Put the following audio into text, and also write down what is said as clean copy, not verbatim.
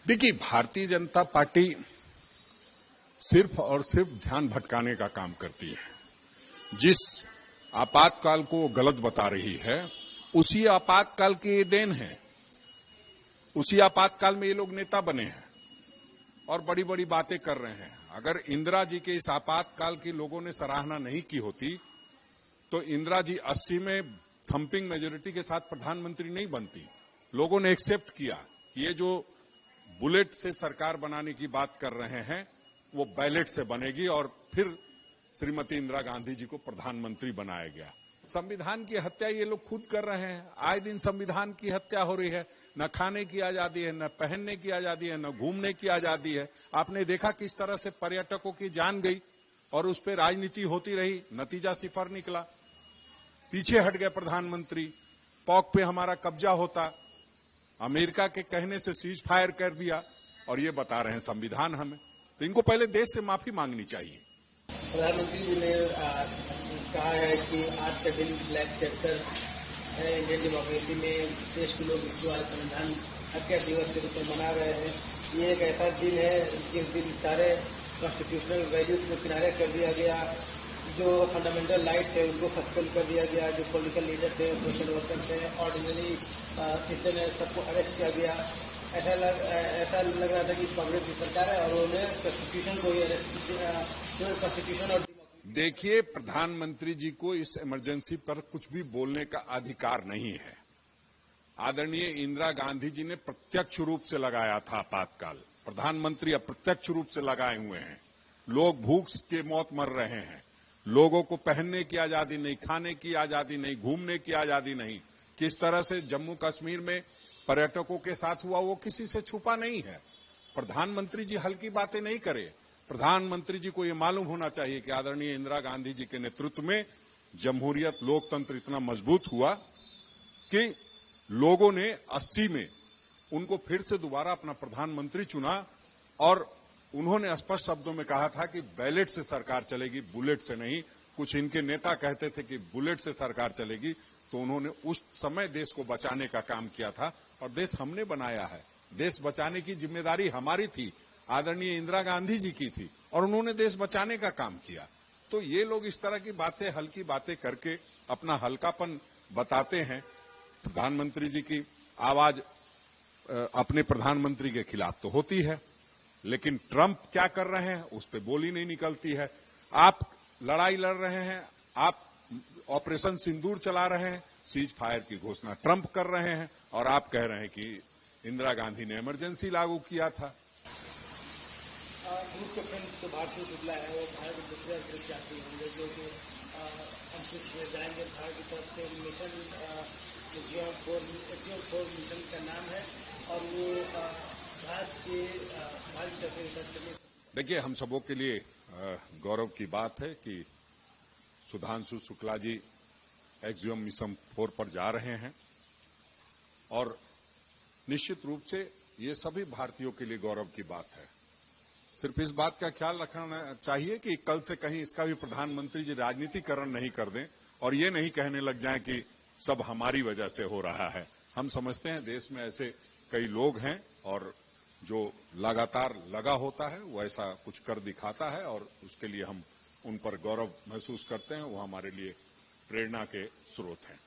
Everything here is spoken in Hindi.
देखिए, भारतीय जनता पार्टी सिर्फ और सिर्फ ध्यान भटकाने का काम करती है। जिस आपातकाल को वो गलत बता रही है, उसी आपातकाल की ये देन है। उसी आपातकाल में ये लोग नेता बने हैं और बड़ी बड़ी बातें कर रहे हैं। अगर इंदिरा जी के इस आपातकाल की लोगों ने सराहना नहीं की होती तो इंदिरा जी 80 में थंपिंग मेजोरिटी के साथ प्रधानमंत्री नहीं बनती। लोगों ने एक्सेप्ट किया कि ये जो बुलेट से सरकार बनाने की बात कर रहे हैं वो बैलेट से बनेगी और फिर श्रीमती इंदिरा गांधी जी को प्रधानमंत्री बनाया गया। संविधान की हत्या ये लोग खुद कर रहे हैं। आए दिन संविधान की हत्या हो रही है। न खाने की आजादी है, न पहनने की आजादी है, न घूमने की आजादी है। आपने देखा किस तरह से पर्यटकों की जान गई और उस पर राजनीति होती रही, नतीजा सिफर निकला। पीछे हट गए प्रधानमंत्री। पॉक पे हमारा कब्जा होता, अमेरिका के कहने से सीज फायर कर दिया और ये बता रहे हैं संविधान हमें। तो इनको पहले देश से माफी मांगनी चाहिए। प्रधानमंत्री जी ने कहा है कि आज का दिन ब्लैक चैप्टर है इंडियन डेमोक्रेसी में। देश के लोग इसको आज संविधान हत्या दिवस के रूप में मना रहे हैं। ये एक ऐसा दिन है जिस दिन सारे कॉन्स्टिट्यूशनल वैल्यूज को किनारे कर दिया गया। जो फंडामेंटल राइट है उनको सस्पेंड कर दिया गया। जो पॉलिटिकल लीडर थे, सोशल वर्कर्स थे, ऑर्डिनरी सिटीजन है, सबको अरेस्ट किया गया। ऐसा लग रहा था कि कांग्रेस की सरकार है और उन्होंने कॉन्स्टिट्यूशन को ही अरेस्ट किया। कॉन्स्टिट्यूशन और देखिए, प्रधानमंत्री जी को इस इमरजेंसी पर कुछ भी बोलने का अधिकार नहीं है। आदरणीय इंदिरा गांधी जी ने प्रत्यक्ष रूप से लगाया था आपातकाल। प्रधानमंत्री अप्रत्यक्ष रूप से लगाए हुए हैं। लोग भूख के मौत मर रहे हैं। लोगों को पहनने की आजादी नहीं, खाने की आजादी नहीं, घूमने की आजादी नहीं। किस तरह से जम्मू कश्मीर में पर्यटकों के साथ हुआ वो किसी से छुपा नहीं है। प्रधानमंत्री जी हल्की बातें नहीं करे। प्रधानमंत्री जी को ये मालूम होना चाहिए कि आदरणीय इंदिरा गांधी जी के नेतृत्व में जमहूरियत, लोकतंत्र इतना मजबूत हुआ कि लोगों ने 80 में उनको फिर से दोबारा अपना प्रधानमंत्री चुना और उन्होंने स्पष्ट शब्दों में कहा था कि बैलेट से सरकार चलेगी, बुलेट से नहीं। कुछ इनके नेता कहते थे कि बुलेट से सरकार चलेगी, तो उन्होंने उस समय देश को बचाने का काम किया था और देश हमने बनाया है। देश बचाने की जिम्मेदारी हमारी थी, आदरणीय इंदिरा गांधी जी की थी और उन्होंने देश बचाने का काम किया। तो ये लोग इस तरह की बातें, हल्की बातें करके अपना हल्कापन बताते हैं। प्रधानमंत्री जी की आवाज अपने प्रधानमंत्री के खिलाफ तो होती है, लेकिन ट्रंप क्या कर रहे हैं उस पर बोली नहीं निकलती है। आप लड़ाई लड़ रहे हैं, आप ऑपरेशन सिंदूर चला रहे हैं, सीज फायर की घोषणा ट्रंप कर रहे हैं और आप कह रहे हैं कि इंदिरा गांधी ने इमरजेंसी लागू किया था। ग्रुप के फ्रेंड जो भारतीय शुक्ला है वो भारत के दूसरे अंतरिक्ष यात्री होंगे जो कि अंतरिक्ष में जाएंगे। भारत की तरफ से मिशन जियो 4 मिशन का नाम है और वो भारत की तरफ से। देखिए, हम सबों के लिए गौरव की बात है कि सुधांशु शुक्ला जी एक्सियम मिशन 4 पर जा रहे हैं और निश्चित रूप से ये सभी भारतीयों के लिए गौरव की बात है। सिर्फ इस बात का ख्याल रखना चाहिए कि कल से कहीं इसका भी प्रधानमंत्री जी राजनीतिकरण नहीं कर दें और ये नहीं कहने लग जाएं कि सब हमारी वजह से हो रहा है। हम समझते हैं देश में ऐसे कई लोग हैं और जो लगातार लगा होता है वो ऐसा कुछ कर दिखाता है और उसके लिए हम उन पर गौरव महसूस करते हैं। वो हमारे लिए प्रेरणा के स्रोत हैं।